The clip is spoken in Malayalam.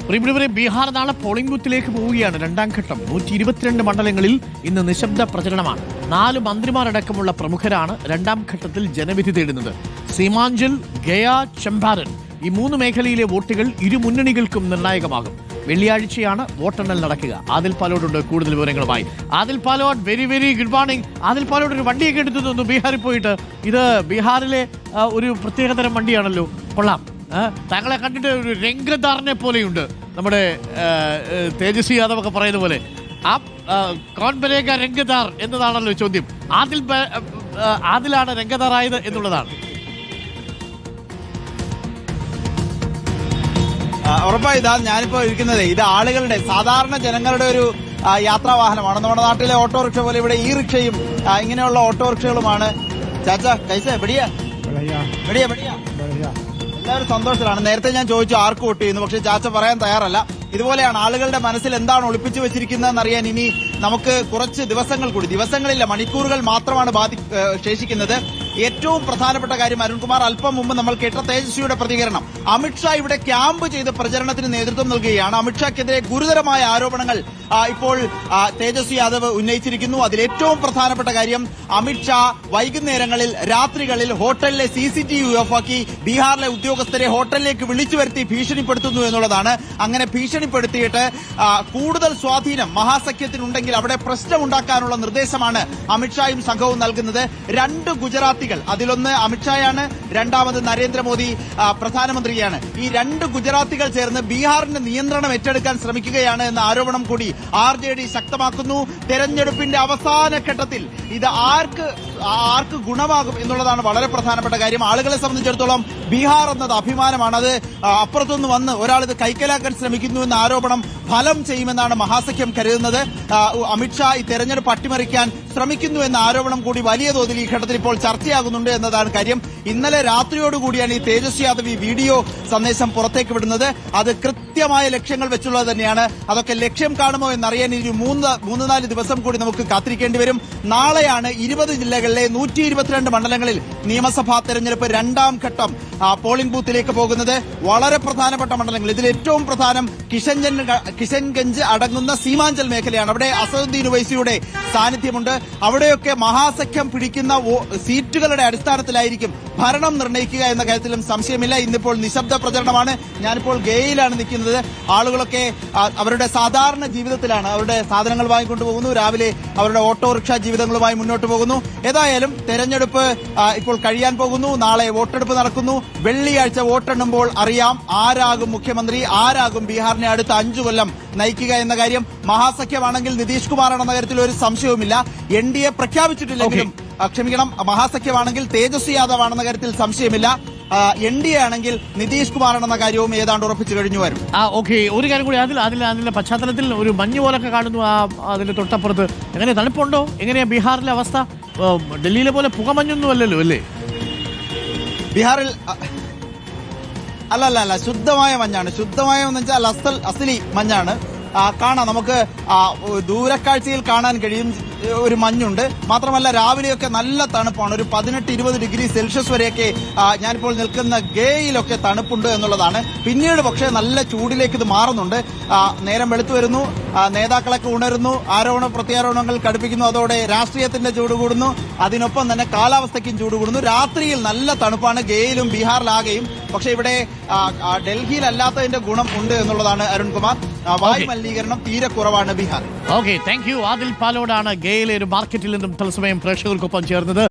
പ്രിയപ്പെട്ടവരെ, ബീഹാർ നാളെ പോളിംഗ് ബൂത്തിലേക്ക് പോവുകയാണ്. രണ്ടാം ഘട്ടം 122 മണ്ഡലങ്ങളിൽ ഇന്ന് നിശബ്ദ പ്രചരണമാണ്. 4 മന്ത്രിമാരടക്കമുള്ള പ്രമുഖരാണ് രണ്ടാം ഘട്ടത്തിൽ ജനവിധി തേടുന്നത്. സീമാഞ്ചൽ, ഗയ, ചമ്പാരൻ ഈ 3 മേഖലയിലെ വോട്ടുകൾ ഇരു മുന്നണികൾക്കും നിർണായകമാകും. വെള്ളിയാഴ്ചയാണ് വോട്ടെണ്ണൽ നടക്കുക. ആദിൽ പാലോടുണ്ട് കൂടുതൽ വിവരങ്ങളുമായി. Adil Palode, very very good morning. Adil Palode, ഒരു വണ്ടിയൊക്കെ എടുത്തു തന്നു ബീഹാറിൽ പോയിട്ട്. ഇത് ബീഹാറിലെ ഒരു പ്രത്യേകതരം വണ്ടിയാണല്ലോ, കൊള്ളാം. താങ്കളെ കണ്ടിട്ട് ഒരു രംഗദാറിനെ പോലെയുണ്ട്, നമ്മുടെ തേജസ്വി യാദവ് ഒക്കെ പറയുന്ന പോലെ. ആ കോൺ ബനേഗ രംഗദാർ എന്നതാണല്ലോ ചോദ്യം. ആദിലാണ് രംഗദാറായത് എന്നുള്ളതാണ്. ഉറപ്പായി ഇതാ ഞാനിപ്പോ ഇരിക്കുന്നത്, ഇത് ആളുകളുടെ, സാധാരണ ജനങ്ങളുടെ ഒരു യാത്രാ വാഹനമാണ്. നമ്മുടെ നാട്ടിലെ ഓട്ടോറിക്ഷ പോലെ ഇവിടെ ഈ റിക്ഷയും ഇങ്ങനെയുള്ള ഓട്ടോറിക്ഷകളുമാണ്. ചാച്ചാ കൈസ ബടിയാ ബടിയാ ബടിയാ എല്ലാവരും സന്തോഷത്തിലാണ്. നേരത്തെ ഞാൻ ചോദിച്ചു ആർക്ക് വോട്ട് ചെയ്യുന്നു, പക്ഷെ ചാച്ച പറയാൻ തയ്യാറല്ല. ഇതുപോലെയാണ് ആളുകളുടെ മനസ്സിൽ എന്താണ് ഒളിപ്പിച്ചു വെച്ചിരിക്കുന്നതെന്ന് അറിയാൻ ഇനി നമുക്ക് കുറച്ച് ദിവസങ്ങൾ കൂടി, ദിവസങ്ങളില്ല മണിക്കൂറുകൾ മാത്രമാണ് ശേഷിക്കുന്നത്. ഏറ്റവും പ്രധാനപ്പെട്ട കാര്യം, അരുൺകുമാർ, അല്പം മുമ്പ് നമ്മൾ കേട്ട തേജസ്വിയുടെ പ്രതികരണം. അമിത്ഷാ ഇവിടെ ക്യാമ്പ് ചെയ്ത് പ്രചരണത്തിന് നേതൃത്വം നൽകുകയാണ്. അമിത്ഷാക്കെതിരെ ഗുരുതരമായ ആരോപണങ്ങൾ ഇപ്പോൾ തേജസ്വി യാദവ് ഉന്നയിച്ചിരിക്കുന്നു. അതിലേറ്റവും പ്രധാനപ്പെട്ട കാര്യം, അമിത്ഷാ വൈകുന്നേരങ്ങളിൽ, രാത്രികളിൽ ഹോട്ടലിലെ CCTV ഓഫാക്കി ബീഹാറിലെ ഉദ്യോഗസ്ഥരെ ഹോട്ടലിലേക്ക് വിളിച്ചു വരുത്തി ഭീഷണിപ്പെടുത്തുന്നു എന്നുള്ളതാണ്. അങ്ങനെ ഭീഷണിപ്പെടുത്തിയിട്ട് കൂടുതൽ സ്വാധീനം മഹാസഖ്യത്തിനുണ്ടെങ്കിൽ അവിടെ പ്രശ്നമുണ്ടാക്കാനുള്ള നിർദ്ദേശമാണ് അമിത്ഷായും സംഘവും നൽകുന്നത്. 2 ഗുജറാത്തികൾ, അതിലൊന്ന് അമിത്ഷായാണ്, രണ്ടാമത് നരേന്ദ്രമോദി പ്രധാനമന്ത്രിയാണ്. ഈ 2 ഗുജറാത്തികൾ ചേർന്ന് ബീഹാറിന്റെ നിയന്ത്രണം ഏറ്റെടുക്കാൻ ശ്രമിക്കുകയാണ് എന്ന ആരോപണം കൂടി RJD ശക്തമാക്കുന്നു. തെരഞ്ഞെടുപ്പിന്റെ അവസാന ഘട്ടത്തിൽ ഇത് ആർക്ക് ഗുണമാകും എന്നുള്ളതാണ് വളരെ പ്രധാനപ്പെട്ട കാര്യം. ആളുകളെ സംബന്ധിച്ചിടത്തോളം ബീഹാർ എന്നത് അഭിമാനമാണ്. അത് അപ്പുറത്തുനിന്ന് വന്ന് ഒരാൾ ഇത് കൈക്കലാക്കാൻ ശ്രമിക്കുന്നു എന്ന ആരോപണം ഫലം ചെയ്യുമെന്നാണ് മഹാസഖ്യം കരുതുന്നത്. അമിത്ഷാ ഈ തെരഞ്ഞെടുപ്പ് അട്ടിമറിക്കാൻ ശ്രമിക്കുന്നു എന്ന ആരോപണം കൂടി വലിയ തോതിൽ ഈ ഘട്ടത്തിൽ ഇപ്പോൾ ചർച്ചയാകുന്നുണ്ട് എന്നതാണ് കാര്യം. ഇന്നലെ രാത്രിയോടുകൂടിയാണ് ഈ തേജസ്വി യാദവ് ഈ വീഡിയോ സന്ദേശം പുറത്തേക്ക് വിടുന്നത്. അത് കൃത്യമായ ലക്ഷ്യങ്ങൾ വെച്ചുള്ളത് തന്നെയാണ്. അതൊക്കെ ലക്ഷ്യം കാണുമോ എന്നറിയാൻ ഇനി 3-4 ദിവസം കൂടി നമുക്ക് കാത്തിരിക്കേണ്ടി വരും. നാളെയാണ് 20 ജില്ലകളിലെ 122 മണ്ഡലങ്ങളിൽ നിയമസഭാ തെരഞ്ഞെടുപ്പ് രണ്ടാം ഘട്ടം പോളിംഗ് ബൂത്തിലേക്ക് പോകുന്നത്. വളരെ പ്രധാനപ്പെട്ട മണ്ഡലങ്ങൾ, ഇതിൽ ഏറ്റവും പ്രധാനം കിഷൻഗഞ്ച് അടങ്ങുന്ന സീമാഞ്ചൽ മേഖലയാണ്. അവിടെ അസദുദ്ദീൻ ഉവൈസിയുടെ സാന്നിധ്യമുണ്ട്. അവിടെയൊക്കെ മഹാസഖ്യം പിടിക്കുന്ന സീറ്റുകളുടെ അടിസ്ഥാനത്തിലായിരിക്കും ഭരണം നിർണ്ണയിക്കുക എന്ന കാര്യത്തിലും സംശയമില്ല. ഇന്നിപ്പോൾ നിശബ്ദ പ്രചരണമാണ്. ഞാനിപ്പോൾ ഗയയിലാണ് നിൽക്കുന്നത്. ആളുകളൊക്കെ അവരുടെ സാധാരണ ജീവിതത്തിലാണ്, അവരുടെ സാധനങ്ങൾ വാങ്ങിക്കൊണ്ടുപോകുന്നു, രാവിലെ അവരുടെ ഓട്ടോറിക്ഷ ജീവിതങ്ങളുമായി മുന്നോട്ട് പോകുന്നു. ഏതായാലും തെരഞ്ഞെടുപ്പ് ഇപ്പോൾ കഴിയാൻ പോകുന്നു. നാളെ വോട്ടെടുപ്പ് നടക്കുന്നു. വെള്ളിയാഴ്ച വോട്ടെണ്ണുമ്പോൾ അറിയാം ആരാകും മുഖ്യമന്ത്രി, ആരാകും ബീഹാറിനെ അടുത്ത 5 കൊല്ലം നയിക്കുക എന്ന കാര്യം. മഹാസഖ്യമാണെങ്കിൽ നിതീഷ് കുമാറാണെന്ന കാര്യത്തിൽ ഒരു സംശയവുമില്ല. NDA പ്രഖ്യാപിച്ചിട്ടില്ലെങ്കിലും, ക്ഷമിക്കണം, മഹാസഖ്യമാണെങ്കിൽ തേജസ്വി യാദവ് ആണെന്ന കാര്യത്തിൽ സംശയമില്ല. NDA ആണെങ്കിൽ നിതീഷ് കുമാറാണെന്ന കാര്യവും ഏതാണ്ട് ഉറപ്പിച്ചു കഴിഞ്ഞു വരും. ഓക്കെ, ഒരു കാര്യം കൂടി, അതിന്റെ പശ്ചാത്തലത്തിൽ ഒരു മഞ്ഞ് പോലൊക്കെ കാണുന്നു അതിന്റെ തൊട്ടപ്പുറത്ത്. എങ്ങനെ, തണുപ്പുണ്ടോ? എങ്ങനെയാ ബീഹാറിലെ അവസ്ഥ? ഡൽഹിയിലെ പോലെ പുകമഞ്ഞൊന്നും അല്ലല്ലോ അല്ലേ? ബീഹാറിൽ അല്ല, ശുദ്ധമായ മഞ്ഞാണ്. ശുദ്ധമായെന്ന് വെച്ചാൽ അസലി മഞ്ഞാണ്. കാണാം, നമുക്ക് ദൂരക്കാഴ്ചയിൽ കാണാൻ കഴിയും ഒരു മഞ്ഞുണ്ട്. മാത്രമല്ല രാവിലെയൊക്കെ നല്ല തണുപ്പാണ്. ഒരു 18-20 ഡിഗ്രി സെൽഷ്യസ് വരെയൊക്കെ ഞാനിപ്പോൾ നിൽക്കുന്ന ഗയയിലൊക്കെ തണുപ്പുണ്ട് എന്നുള്ളതാണ്. പിന്നീട് പക്ഷേ നല്ല ചൂടിലേക്ക് ഇത് മാറുന്നുണ്ട്. നേരം വെളുത്തു വരുന്നു, നേതാക്കളൊക്കെ ഉണരുന്നു, ആരോപണ പ്രത്യാരോപണങ്ങൾ കടുപ്പിക്കുന്നു. അതോടെ രാഷ്ട്രീയത്തിന്റെ ചൂട് കൂടുന്നു, അതിനൊപ്പം തന്നെ കാലാവസ്ഥയ്ക്കും ചൂട് കൂടുന്നു. രാത്രിയിൽ നല്ല തണുപ്പാണ് ഗയയിലും ബീഹാറിലാകെയും. പക്ഷെ ഇവിടെ ഡൽഹിയിലല്ലാത്തതിന്റെ ഗുണം ഉണ്ട് എന്നുള്ളതാണ് അരുൺകുമാർ. വായുമലിനീകരണം തീരെ കുറവാണ് Bihar. Okay, thank you. Adil പാലോടാണ് ഗയയിലെ ഒരു മാർക്കറ്റിൽ നിന്നും തത്സമയം പ്രേക്ഷകർക്കൊപ്പം ചേർന്നത്.